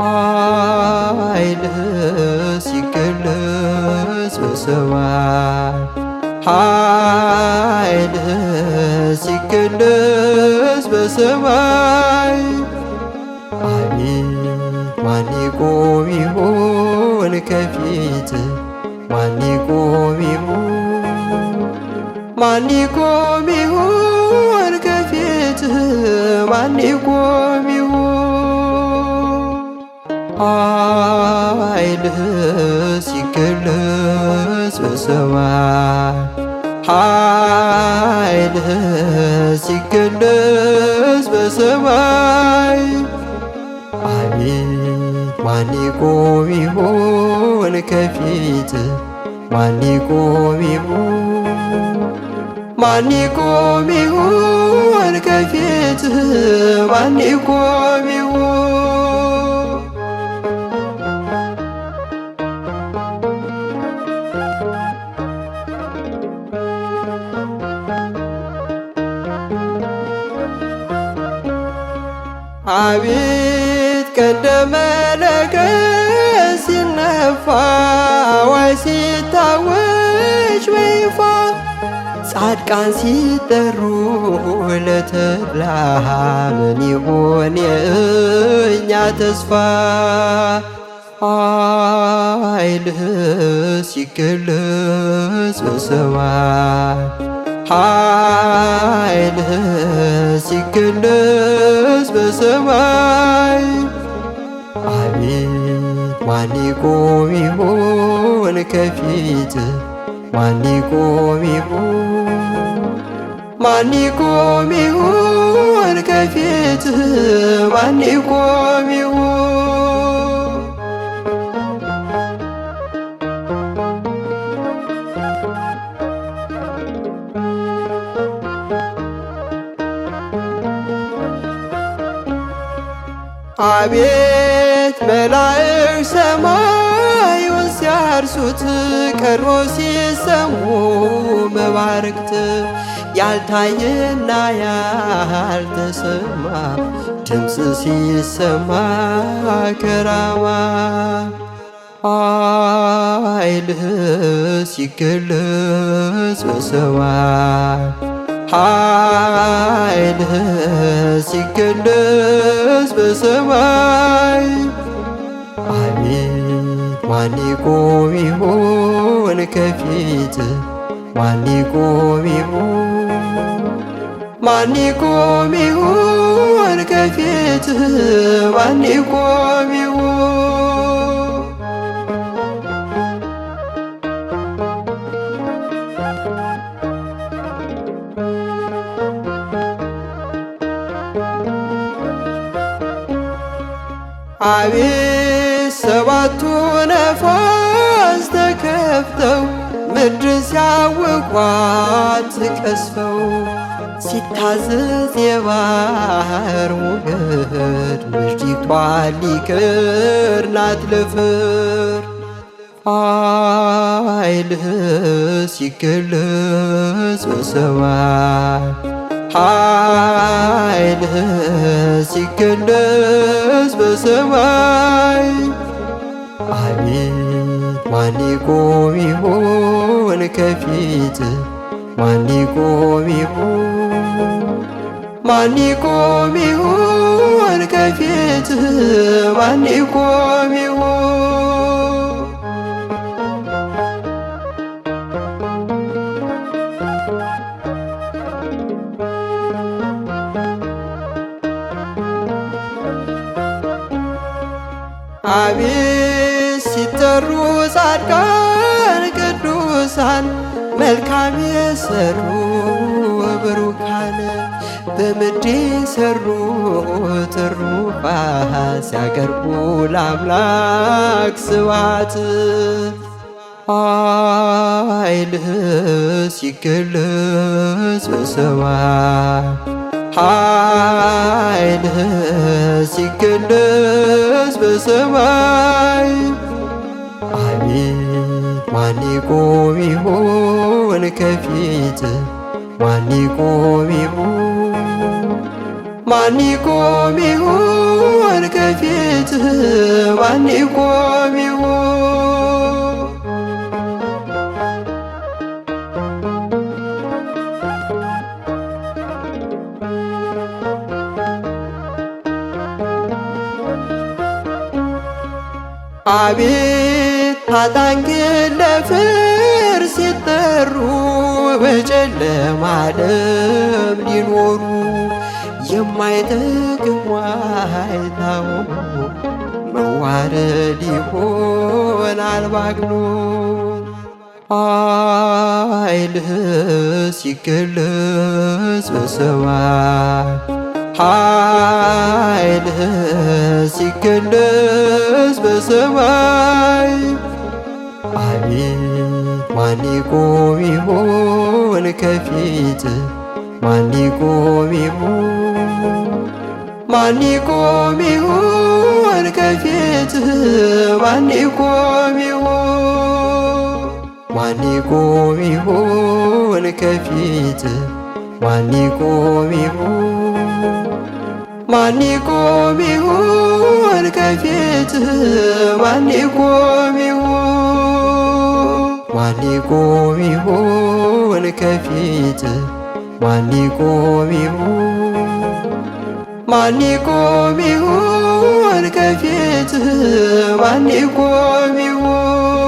ኃይልህ ሲገለጽ በሰማይ ኃይልህ ሲገለጽ በሰማይ አቤት ማን ይቆም ይሆን ከፊት ማን ይቆም ይሆን ማን ይቆም ይሆን ከፊት ማን ይቆም ይሆን ኃይልህ ሲገለጽ በሰማይ ኃይልህ ሲገለጽ በሰማይ አቤት ማን ይቆም ይሆን ከፊት ማን ይቆም ይሆን ማን ይቆም ይሆን ከፊት ማን ይቆም ይሆን አቤት ቀንደ መለከት ሲነፋ ዋይ ሲታወጅ በይፋ ጻድቃን ሲጠሩ ለተድላ ምን ይሆን የእኛ ተስፋ ኃይልህ ሲገለጽ በሰማይ ኃይልህ ሲገለጽ በሰማይ አቤት ማን ይቆም ይሆን ከፊት ማን ይቆም ይሆን ማን ይቆም ይሆን ከፊት ማን ይቆም ይሆን አቤት መላእክት ሰማዩን ሲያርሱት ቀርቦ ሲሰሙ መባርክት ያልታየና ያልተሰማ ድምፅ ሲሰማ ከራማ ኃይልህ ሲገለጽ በሰማይ ኃይልህ ሲገለጽ በሰማይ አቤት ማን ይቆም ይሆን ከፊት ማን ይቆም ይሆን ማን ይቆም ይሆን ከፊት ማን ይቆም ይሆን አቤት ሰባቱ ነፋስ ተከፍተው ምድር ሲያውቋት ቀስፈው ሲታዘዝ የባህር ሞገድ ምድሪቷን ሊቀርናት ለፍር ኃይልህ ሲገለጽ በሰማይ ኃይልህ ሲገለጽ በሰማይ አቤት ማን ይቆም ይሆን ከፊት ማን ይቆም ይሆን ማን ይቆም ይሆን ከፊት ማን ይቆም ይሆን አቤት ሲጠሩ ጻድቃን ቅዱሳን መልካም የሰሩ ብሩካን በምድር የሰሩ ትሩፋት ሲያቀርቡ ለአምላክ ስብሐት ኃይልህ ሲገለጽ በሰማይ ኃይልህ ሲገለጽ በሰማይ አቤት ማን ይቆም ይሆን ከፊት ማን ይቆም ይሆን ማን ይቆም ይሆን ከፊትህ ማን ይቆም ይሆን? አቤት ኃጥአን ግን ለፍርድ ሲጠሩ በጨለማ ዓለም ሊኖሩ የማይጠቅም ዋይታው መዋረድ ይሆናል ባክኖን። ኃይልህ ሲገለጽ በሰማይ ኃይልህ ሲገለጽ በሰማይ አቤት ማን ይቆም ይሆን ከፊትህ ማን ይቆም ይሆን? ማን ይቆም ይሆን ከፊትህ ማን ይቆም ይሆን? ማን ይቆም ይሆን ከፊትህ ማን ይቆም ይሆን? ማን ይቆም ይሆን ከፊትህ ማን ይቆም ይሆን? ማን ይቆም ይሆን ከፊትህ ማን ይቆም ይሆን? ማን ይቆም ይሆን ከፊትህ ማን ይቆም ይሆን?